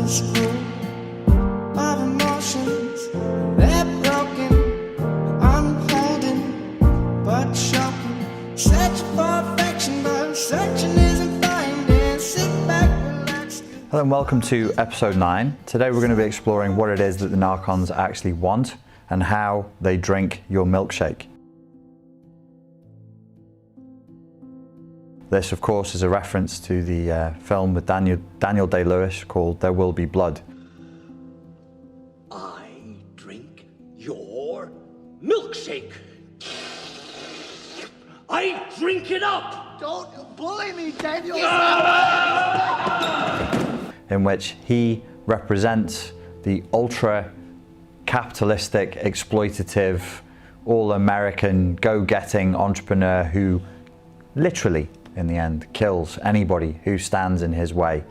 school of emotions. They're broken, unholding, but shocking. Search for affection, but searching isn't finding. Sit back, relax. Hello and welcome to episode 9. Today we're going to be exploring what it is that the Narcons actually want and how they drink your milkshake. This, of course, is a reference to the film with Daniel Day-Lewis called There Will Be Blood. I drink your milkshake. I drink it up. Don't bully me, Daniel. In which he represents the ultra-capitalistic, exploitative, all-American, go-getting entrepreneur who literally, in the end, kills anybody who stands in his way.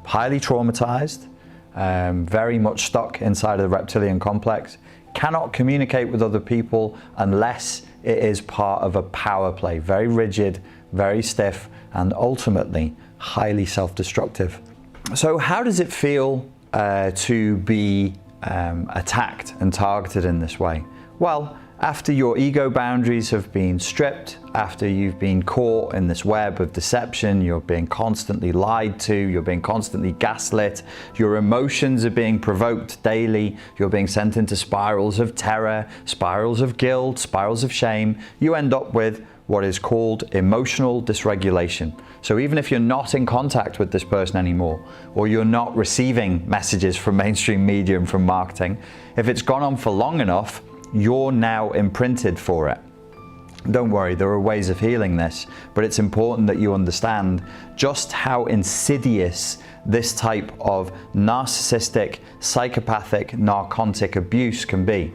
Highly traumatized, very much stuck inside of the reptilian complex, cannot communicate with other people unless it is part of a power play. Very rigid, very stiff, and ultimately highly self-destructive. So how does it feel to be attacked and targeted in this way? Well, after your ego boundaries have been stripped, after you've been caught in this web of deception, you're being constantly lied to, you're being constantly gaslit, your emotions are being provoked daily, you're being sent into spirals of terror, spirals of guilt, spirals of shame, you end up with what is called emotional dysregulation. So even if you're not in contact with this person anymore, or you're not receiving messages from mainstream media and from marketing, if it's gone on for long enough, you're now imprinted for it. Don't worry, there are ways of healing this, but it's important that you understand just how insidious this type of narcissistic, psychopathic, narcotic abuse can be.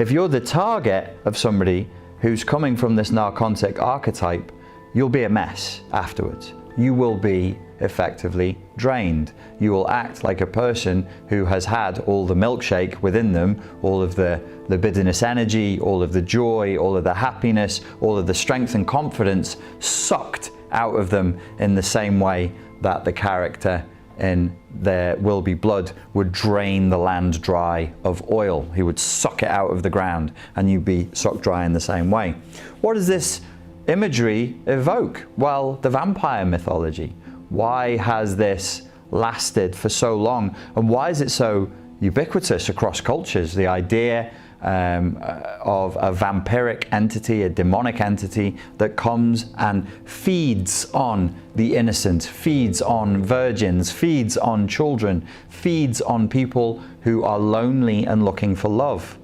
If you're the target of somebody who's coming from this narcotic archetype, you'll be a mess afterwards. You will be effectively drained. You will act like a person who has had all the milkshake within them, all of the libidinous energy, all of the joy, all of the happiness, all of the strength and confidence sucked out of them in the same way that the character in There Will Be Blood would drain the land dry of oil. He would suck it out of the ground and you'd be sucked dry in the same way. What does this imagery evoke? Well, the vampire mythology. Why has this lasted for so long, and why is it so ubiquitous across cultures? The idea of a vampiric entity, a demonic entity that comes and feeds on the innocent, feeds on virgins, feeds on children, feeds on people who are lonely and looking for love.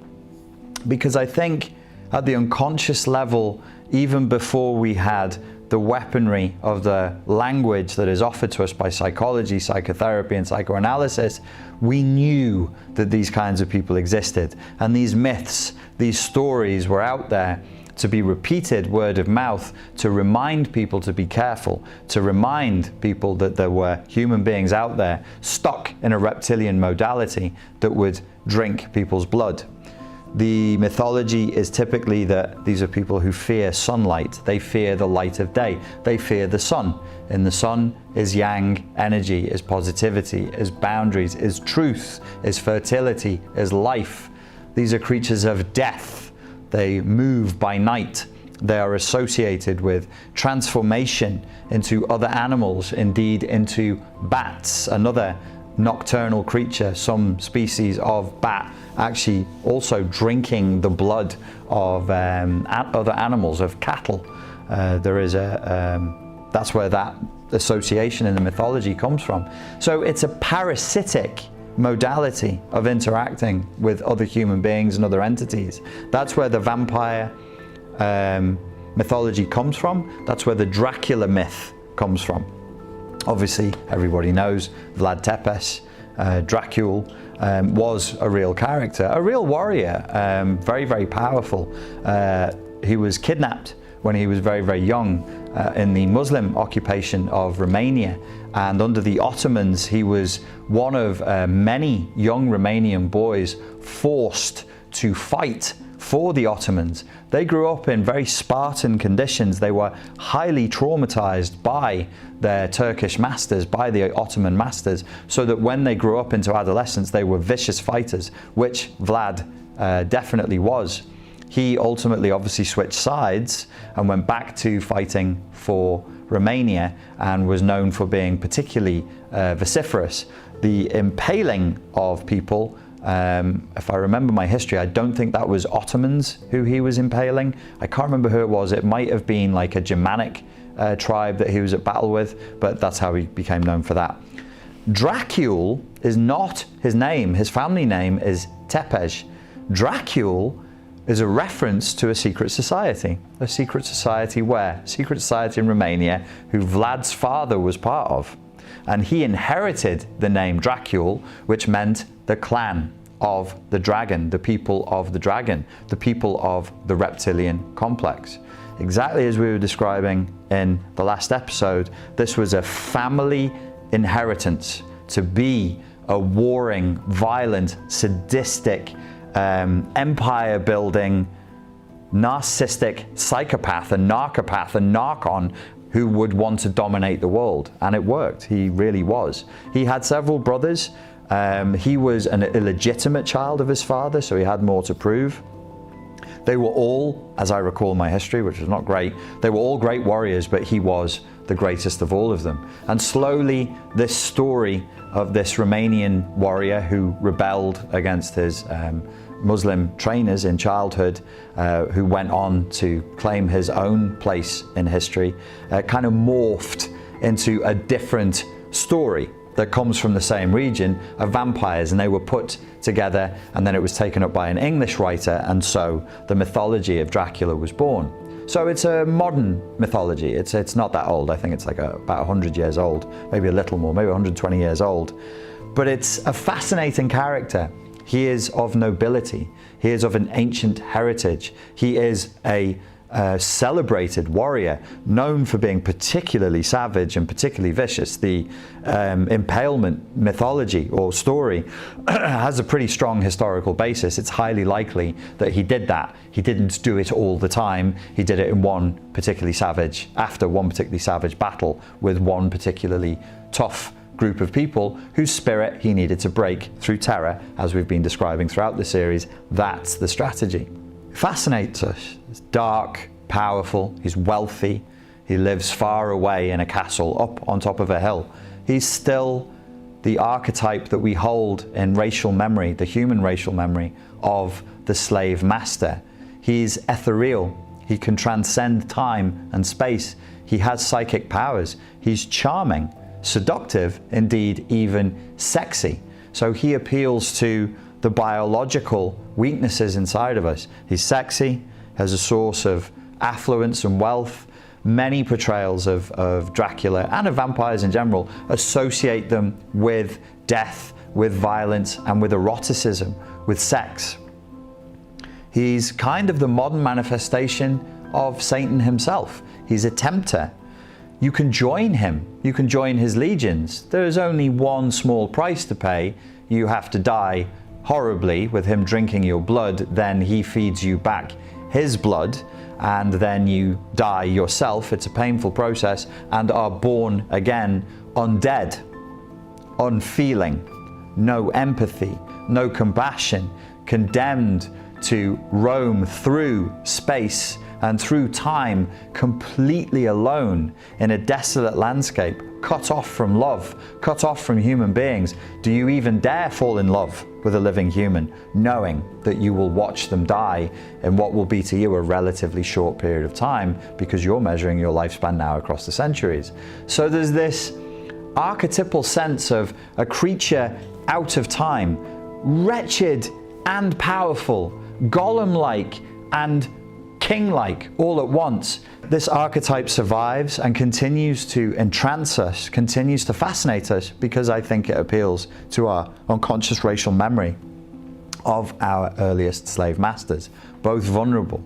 Because I think at the unconscious level, even before we had the weaponry of the language that is offered to us by psychology, psychotherapy, and psychoanalysis, we knew that these kinds of people existed. And these myths, these stories were out there to be repeated word of mouth, to remind people to be careful, to remind people that there were human beings out there stuck in a reptilian modality that would drink people's blood. The mythology is typically that these are people who fear sunlight. They fear the light of day. They fear the sun. In the sun is yang energy, is positivity, is boundaries, is truth, is fertility, is life. These are creatures of death. They move by night. They are associated with transformation into other animals, indeed into bats, another nocturnal creature, some species of bat actually also drinking the blood of other animals, of cattle. That's where that association in the mythology comes from. So it's a parasitic modality of interacting with other human beings and other entities. That's where the vampire mythology comes from. That's where the Dracula myth comes from. Obviously, everybody knows Vlad Dracula was a real character, a real warrior, very, very powerful. He was kidnapped when he was very, very young in the Muslim occupation of Romania, and under the Ottomans he was one of many young Romanian boys forced to fight for the Ottomans. They grew up in very Spartan conditions. They were highly traumatized by their Turkish masters, by the Ottoman masters, so that when they grew up into adolescence, they were vicious fighters, which Vlad definitely was. He ultimately obviously switched sides and went back to fighting for Romania and was known for being particularly vociferous. The impaling of people, if I remember my history, I don't think that was Ottomans who he was impaling. I can't remember who it was. It might have been like a Germanic tribe that he was at battle with, but that's how he became known for that. Dracul is not his name. His family name is Tepes. Dracul is a reference to a secret society. A secret society where? Secret society in Romania, who Vlad's father was part of. And he inherited the name Dracul, which meant the clan of the dragon, the people of the dragon, the people of the reptilian complex. Exactly as we were describing in the last episode, this was a family inheritance to be a warring, violent, sadistic, empire-building, narcissistic psychopath, a narcopath, a narcon, who would want to dominate the world. And it worked. He really was. He had several brothers. He was an illegitimate child of his father, so he had more to prove. They were all, as I recall my history, which is not great, they were all great warriors, but he was the greatest of all of them. And slowly, this story of this Romanian warrior who rebelled against his Muslim trainers in childhood, who went on to claim his own place in history, kind of morphed into a different story that comes from the same region of vampires, and they were put together, and then it was taken up by an English writer, and so the mythology of Dracula was born. So it's a modern mythology. It's not that old. I think it's like about 100 years old, maybe a little more, maybe 120 years old. But it's a fascinating character. He is of nobility. He is of an ancient heritage. He is a celebrated warrior, known for being particularly savage and particularly vicious. The impalement mythology or story has a pretty strong historical basis. It's highly likely that he did that. He didn't do it all the time. He did it in after one particularly savage battle with one particularly tough group of people whose spirit he needed to break through terror, as we've been describing throughout the series. That's the strategy. Fascinates us. He's dark, powerful, he's wealthy, he lives far away in a castle up on top of a hill. He's still the archetype that we hold in racial memory, the human racial memory of the slave master. He's ethereal, he can transcend time and space, he has psychic powers, he's charming, seductive, indeed even sexy. So he appeals to the biological weaknesses inside of us. He's sexy, has a source of affluence and wealth. Many portrayals of Dracula and of vampires in general associate them with death, with violence, and with eroticism, with sex. He's kind of the modern manifestation of Satan himself. He's a tempter. You can join him. You can join his legions. There is only one small price to pay. You have to die horribly with him drinking your blood, then he feeds you back his blood, and then you die yourself. It's a painful process, and are born again undead, unfeeling, no empathy, no compassion, condemned to roam through space and through time, completely alone in a desolate landscape, cut off from love, cut off from human beings. Do you even dare fall in love with a living human, knowing that you will watch them die in what will be to you a relatively short period of time, because you're measuring your lifespan now across the centuries? So there's this archetypal sense of a creature out of time, wretched and powerful, Gollum-like and king-like all at once. This archetype survives and continues to entrance us, continues to fascinate us, because I think it appeals to our unconscious racial memory of our earliest slave masters. Both vulnerable.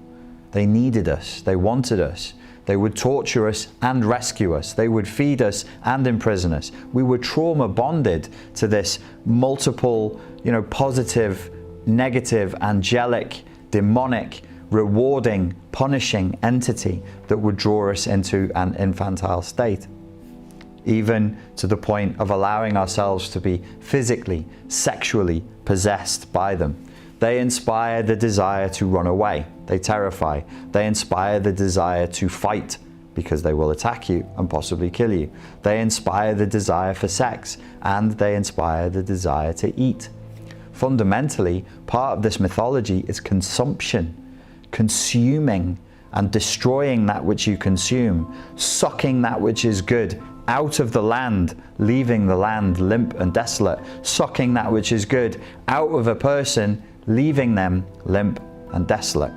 They needed us. They wanted us. They would torture us and rescue us. They would feed us and imprison us. We were trauma bonded to this multiple, positive negative, angelic, demonic, rewarding, punishing entity that would draw us into an infantile state, even to the point of allowing ourselves to be physically, sexually possessed by them. They inspire the desire to run away. They terrify. They inspire the desire to fight, because they will attack you and possibly kill you. They inspire the desire for sex, and they inspire the desire to eat. Fundamentally, part of this mythology is consumption, consuming and destroying that which you consume, sucking that which is good out of the land, leaving the land limp and desolate, sucking that which is good out of a person, leaving them limp and desolate.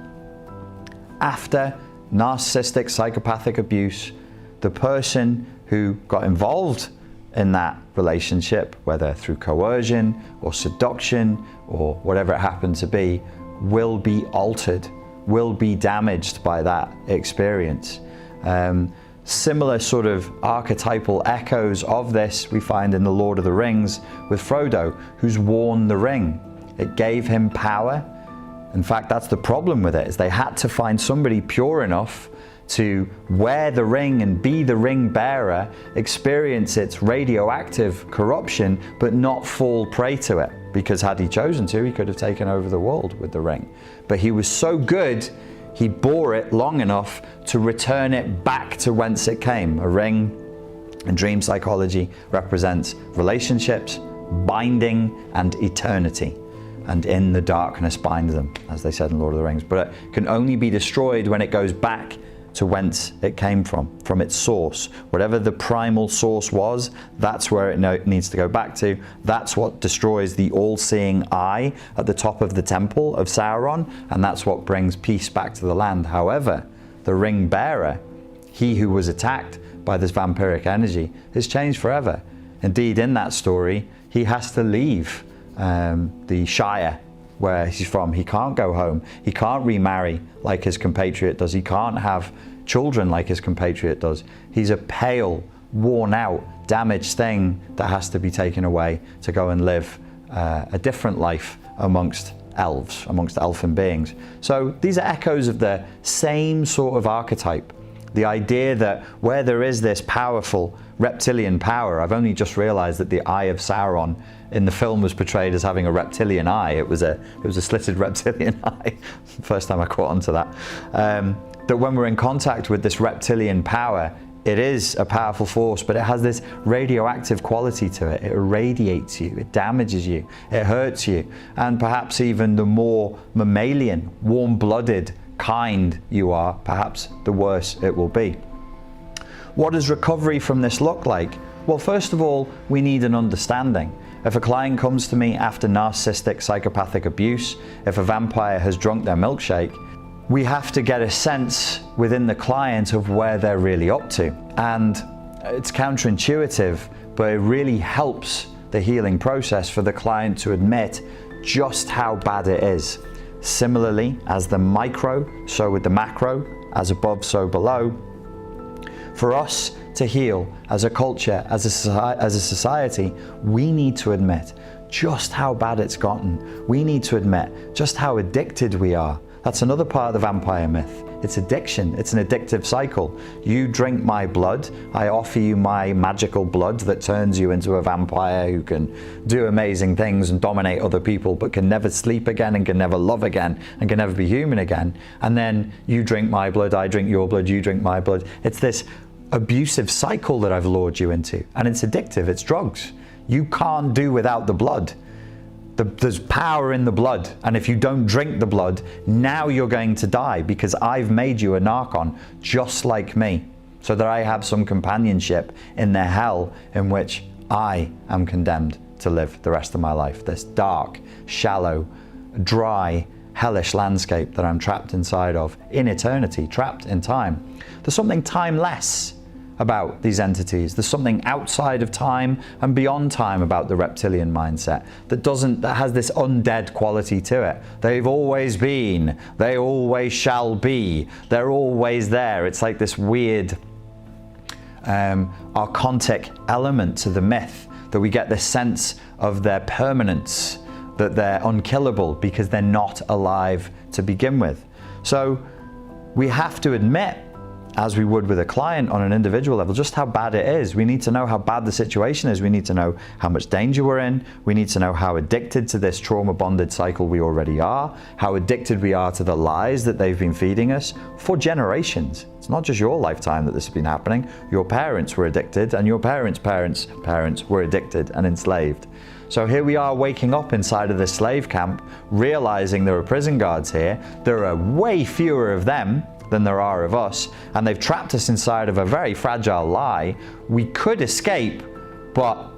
After narcissistic psychopathic abuse, the person who got involved in that relationship, whether through coercion or seduction or whatever it happened to be, will be altered, will be damaged by that experience. Similar sort of archetypal echoes of this we find in The Lord of the Rings with Frodo, who's worn the ring. It gave him power. In fact, that's the problem with it, is they had to find somebody pure enough to wear the ring and be the ring bearer, experience its radioactive corruption, but not fall prey to it. Because had he chosen to, he could have taken over the world with the ring. But he was so good, he bore it long enough to return it back to whence it came. A ring in dream psychology represents relationships, binding, and eternity. And in the darkness bind them, as they said in Lord of the Rings. But it can only be destroyed when it goes back to whence it came from its source. Whatever the primal source was, that's where it needs to go back to. That's what destroys the all-seeing eye at the top of the temple of Sauron, and that's what brings peace back to the land. However, the ring bearer, he who was attacked by this vampiric energy, is changed forever. Indeed, in that story, he has to leave the Shire where he's from. He can't go home. He can't remarry like his compatriot does. He can't have children like his compatriot does. He's a pale, worn out, damaged thing that has to be taken away to go and live a different life amongst elves, amongst elfin beings. So these are echoes of the same sort of archetype. The idea that where there is this powerful reptilian power, I've only just realized that the eye of Sauron in the film was portrayed as having a reptilian eye. It was a slitted reptilian eye. First time I caught on to that. That when we're in contact with this reptilian power, it is a powerful force, but it has this radioactive quality to it. It irradiates you, it damages you, it hurts you. And perhaps even the more mammalian, warm-blooded kind you are, perhaps the worse it will be. What does recovery from this look like? Well, first of all, we need an understanding. If a client comes to me after narcissistic psychopathic abuse, if a vampire has drunk their milkshake, we have to get a sense within the client of where they're really up to. And it's counterintuitive, but it really helps the healing process for the client to admit just how bad it is. Similarly, as the micro, so with the macro, as above, so below. For us to heal as a culture, as a society, we need to admit just how bad it's gotten. We need to admit just how addicted we are. That's another part of the vampire myth. It's addiction. It's an addictive cycle. You drink my blood. I offer you my magical blood that turns you into a vampire who can do amazing things and dominate other people, but can never sleep again and can never love again and can never be human again. And then you drink my blood, I drink your blood, you drink my blood. It's this abusive cycle that I've lured you into. And it's addictive. It's drugs. You can't do without the blood. There's power in the blood, and if you don't drink the blood, now you're going to die because I've made you a narcon just like me, so that I have some companionship in the hell in which I am condemned to live the rest of my life. This dark, shallow, dry, hellish landscape that I'm trapped inside of in eternity, trapped in time. There's something timeless about these entities. There's something outside of time and beyond time about the reptilian mindset that has this undead quality to it. They've always been, they always shall be, they're always there. It's like this weird archontic element to the myth, that we get this sense of their permanence, that they're unkillable because they're not alive to begin with. So we have to admit, as we would with a client on an individual level, just how bad it is. We need to know how bad the situation is. We need to know how much danger we're in. We need to know how addicted to this trauma-bonded cycle we already are, how addicted we are to the lies that they've been feeding us for generations. It's not just your lifetime that this has been happening. Your parents were addicted, and your parents' parents were addicted and enslaved. So here we are waking up inside of this slave camp, realizing there are prison guards here. There are way fewer of them than there are of us, and they've trapped us inside of a very fragile lie. We could escape, but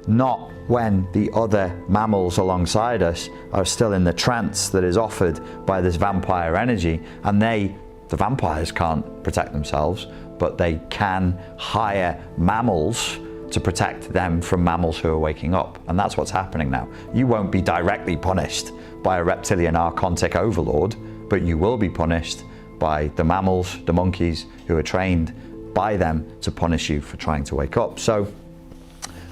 not when the other mammals alongside us are still in the trance that is offered by this vampire energy. And the vampires can't protect themselves, but they can hire mammals to protect them from mammals who are waking up. And that's what's happening now. You won't be directly punished by a reptilian archontic overlord, but you will be punished by the mammals, the monkeys, who are trained by them to punish you for trying to wake up. So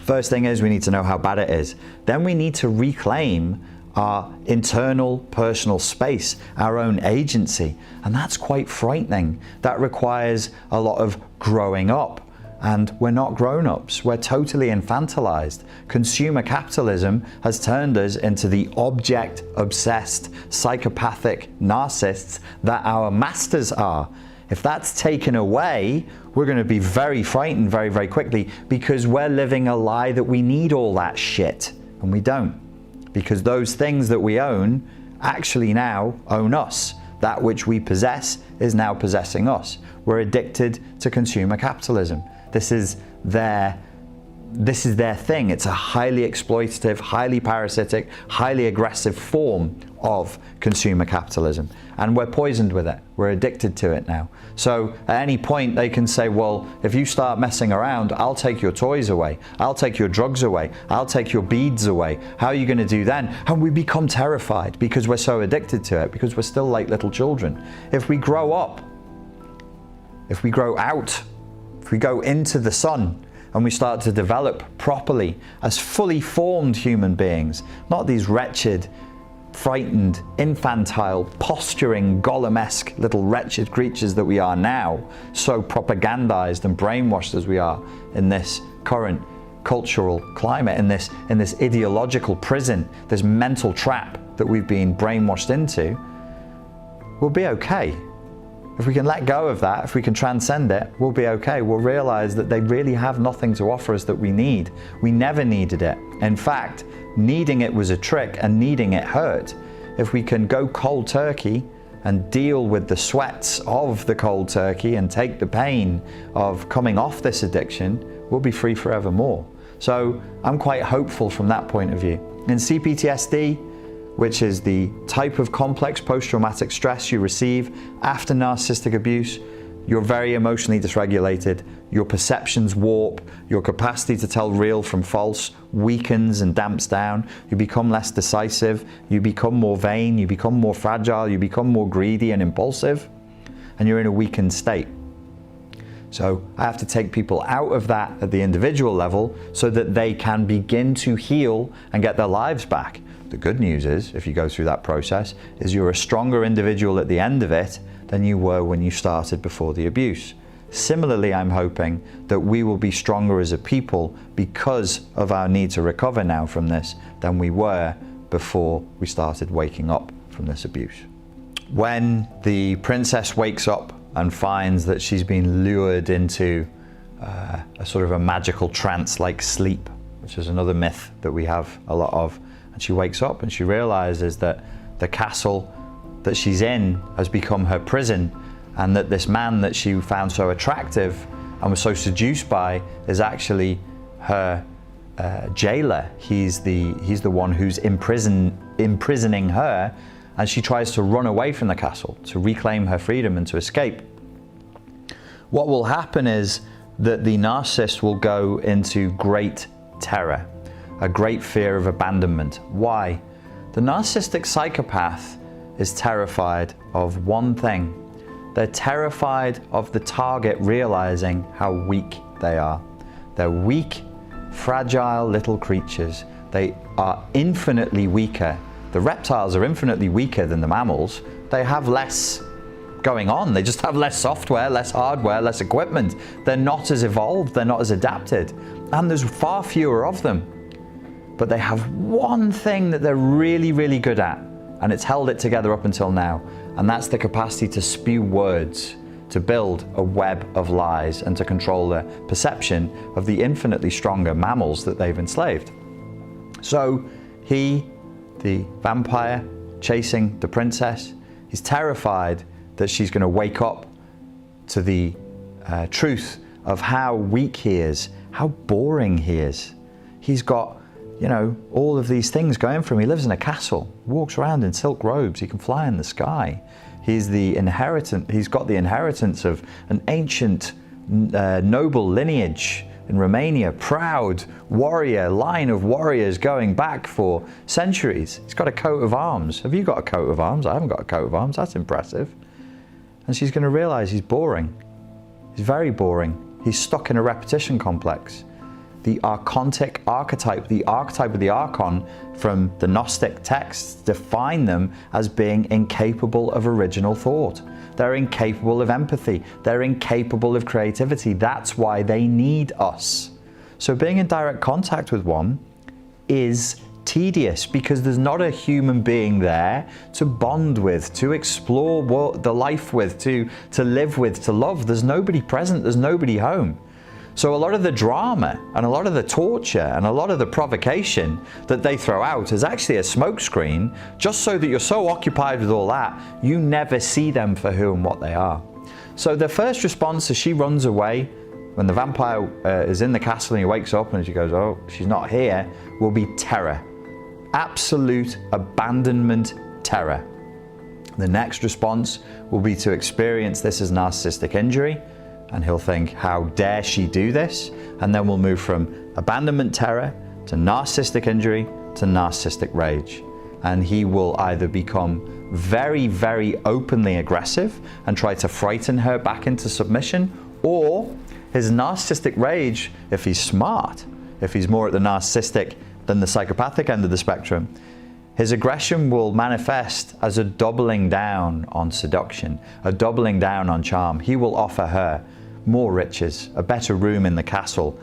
first thing is, we need to know how bad it is. Then we need to reclaim our internal personal space, our own agency. And that's quite frightening. That requires a lot of growing up. And we're not grown-ups, we're totally infantilized. Consumer capitalism has turned us into the object-obsessed, psychopathic narcissists that our masters are. If that's taken away, we're going to be very frightened very, very quickly, because we're living a lie that we need all that shit, and we don't. Because those things that we own actually now own us. That which we possess is now possessing us. We're addicted to consumer capitalism. This is their thing. It's a highly exploitative, highly parasitic, highly aggressive form of consumer capitalism. And we're poisoned with it. We're addicted to it now. So at any point they can say, well, if you start messing around, I'll take your toys away. I'll take your drugs away. I'll take your beads away. How are you going to do then? And we become terrified because we're so addicted to it, because we're still like little children. If we grow up, if we grow out, if we go into the sun and we start to develop properly as fully formed human beings, not these wretched, frightened, infantile, posturing, golem-esque little wretched creatures that we are now, so propagandized and brainwashed as we are in this current cultural climate, in this ideological prison, this mental trap that we've been brainwashed into, we'll be okay. If we can let go of that, if we can transcend it, we'll be okay. We'll realize that they really have nothing to offer us that we need. We never needed it. In fact, needing it was a trick, and needing it hurt. If we can go cold turkey and deal with the sweats of the cold turkey and take the pain of coming off this addiction, we'll be free forevermore. So I'm quite hopeful from that point of view. In CPTSD, which is the type of complex post-traumatic stress you receive after narcissistic abuse, you're very emotionally dysregulated, your perceptions warp, your capacity to tell real from false weakens and damps down, you become less decisive, you become more vain, you become more fragile, you become more greedy and impulsive, and you're in a weakened state. So I have to take people out of that at the individual level so that they can begin to heal and get their lives back. The good news is, if you go through that process, is you're a stronger individual at the end of it than you were when you started before the abuse. Similarly, I'm hoping that we will be stronger as a people because of our need to recover now from this than we were before we started waking up from this abuse. When the princess wakes up and finds that she's been lured into a sort of a magical trance-like sleep, which is another myth that we have a lot of, and she wakes up and she realizes that the castle that she's in has become her prison, and that this man that she found so attractive and was so seduced by is actually her jailer. He's the one who's imprisoning her, and she tries to run away from the castle to reclaim her freedom and to escape. What will happen is that the narcissist will go into great terror, a great fear of abandonment. Why? The narcissistic psychopath is terrified of one thing. They're terrified of the target realizing how weak they are. They're weak, fragile little creatures They are infinitely weaker. The reptiles are infinitely weaker than the mammals. They have less going on. They just have less software, less hardware, less equipment. They're not as evolved, they're not as adapted. And there's far fewer of them. But they have one thing that they're really, really good at, and it's held it together up until now. And that's the capacity to spew words, to build a web of lies, and to control the perception of the infinitely stronger mammals that they've enslaved. So he, the vampire, chasing the princess, he's terrified that she's going to wake up to the truth of how weak he is, how boring he is. He's got, you know, all of these things going for him. He lives in a castle, walks around in silk robes, he can fly in the sky. He's got the inheritance of an ancient noble lineage in Romania, proud warrior, line of warriors going back for centuries. He's got a coat of arms. Have you got a coat of arms? I haven't got a coat of arms. That's impressive. And she's going to realize he's boring. He's very boring. He's stuck in a repetition complex. The archontic archetype, the archetype of the archon from the Gnostic texts, define them as being incapable of original thought. They're incapable of empathy. They're incapable of creativity. That's why they need us. So being in direct contact with one is tedious because there's not a human being there to bond with, to explore the life with, to live with, to love. There's nobody present. There's nobody home. So a lot of the drama and a lot of the torture and a lot of the provocation that they throw out is actually a smokescreen, just so that you're so occupied with all that, you never see them for who and what they are. So the first response as she runs away, when the vampire is in the castle and he wakes up and she goes, oh, she's not here, will be terror. Absolute abandonment terror. The next response will be to experience this as narcissistic injury. And he'll think, how dare she do this? And then we'll move from abandonment terror to narcissistic injury to narcissistic rage. And he will either become very, very openly aggressive and try to frighten her back into submission, or his narcissistic rage, if he's smart, if he's more at the narcissistic than the psychopathic end of the spectrum, his aggression will manifest as a doubling down on seduction, a doubling down on charm. He will offer her more riches, a better room in the castle,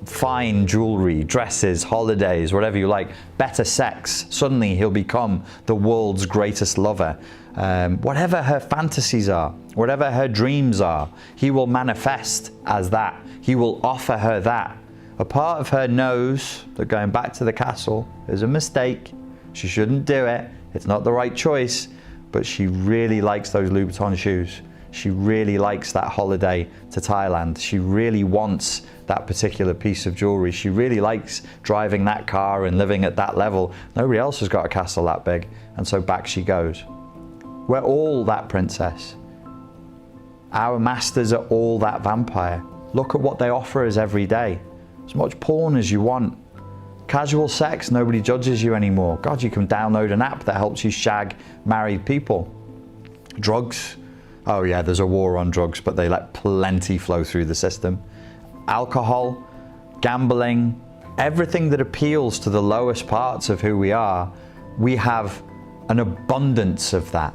fine jewelry, dresses, holidays, whatever you like, better sex. Suddenly he'll become the world's greatest lover. Whatever her fantasies are, whatever her dreams are, he will manifest as that. He will offer her that. A part of her knows that going back to the castle is a mistake. She shouldn't do it. It's not the right choice, but she really likes those Louboutin shoes. She really likes that holiday to Thailand. She really wants that particular piece of jewelry. She really likes driving that car and living at that level. Nobody else has got a castle that big. And so back she goes. We're all that princess. Our masters are all that vampire. Look at what they offer us every day. As much porn as you want. Casual sex, nobody judges you anymore. God, you can download an app that helps you shag married people. Drugs. Oh yeah, there's a war on drugs, but they let plenty flow through the system. Alcohol, gambling, everything that appeals to the lowest parts of who we are, we have an abundance of that.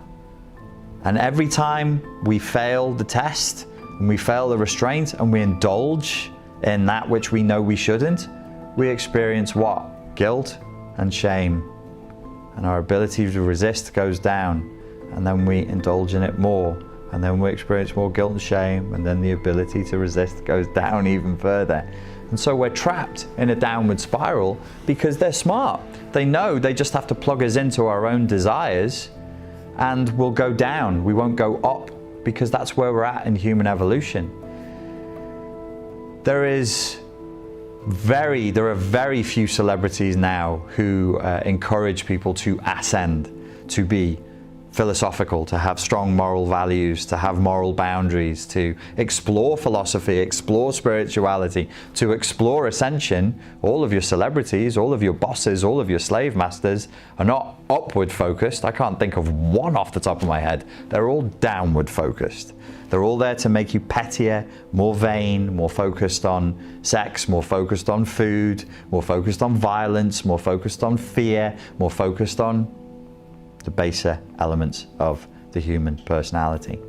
And every time we fail the test, and we fail the restraint, and we indulge in that which we know we shouldn't, we experience what? Guilt and shame. And our ability to resist goes down. And then we indulge in it more. And then we experience more guilt and shame. And then the ability to resist goes down even further. And so we're trapped in a downward spiral because they're smart. They know they just have to plug us into our own desires and we'll go down. We won't go up because that's where we're at in human evolution. There are very few celebrities now who encourage people to ascend, to be philosophical, to have strong moral values, to have moral boundaries, to explore philosophy, explore spirituality, to explore ascension. All of your celebrities, all of your bosses, all of your slave masters are not upward focused. I can't think of one off the top of my head. They're all downward focused. They're all there to make you pettier, more vain, more focused on sex, more focused on food, more focused on violence, more focused on fear, more focused on the baser elements of the human personality.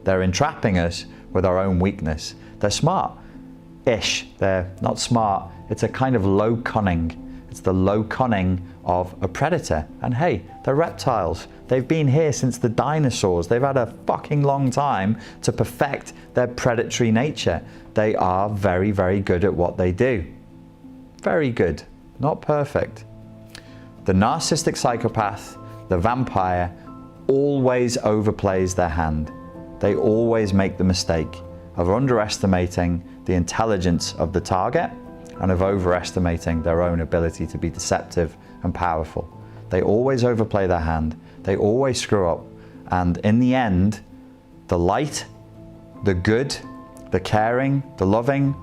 They're entrapping us with our own weakness. They're smart-ish. They're not smart. It's a kind of low cunning. It's the low cunning of a predator. And hey, they're reptiles. They've been here since the dinosaurs. They've had a fucking long time to perfect their predatory nature. They are very, very good at what they do. Very good, not perfect. The narcissistic psychopath, the vampire, always overplays their hand. They always make the mistake of underestimating the intelligence of the target and of overestimating their own ability to be deceptive and powerful. They always overplay their hand. They always screw up. And in the end, the light, the good, the caring, the loving,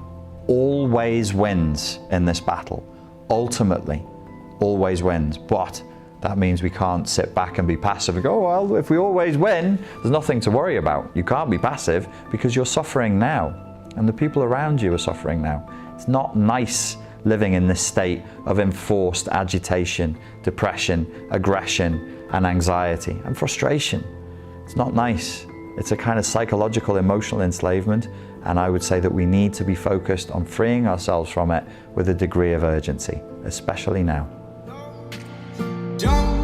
always wins in this battle. Ultimately, always wins. But that means we can't sit back and be passive and go, well, if we always win, there's nothing to worry about. You can't be passive because you're suffering now. And the people around you are suffering now. It's not nice living in this state of enforced agitation, depression, aggression, and anxiety, and frustration. It's not nice. It's a kind of psychological, emotional enslavement. And I would say that we need to be focused on freeing ourselves from it with a degree of urgency, especially now. Don't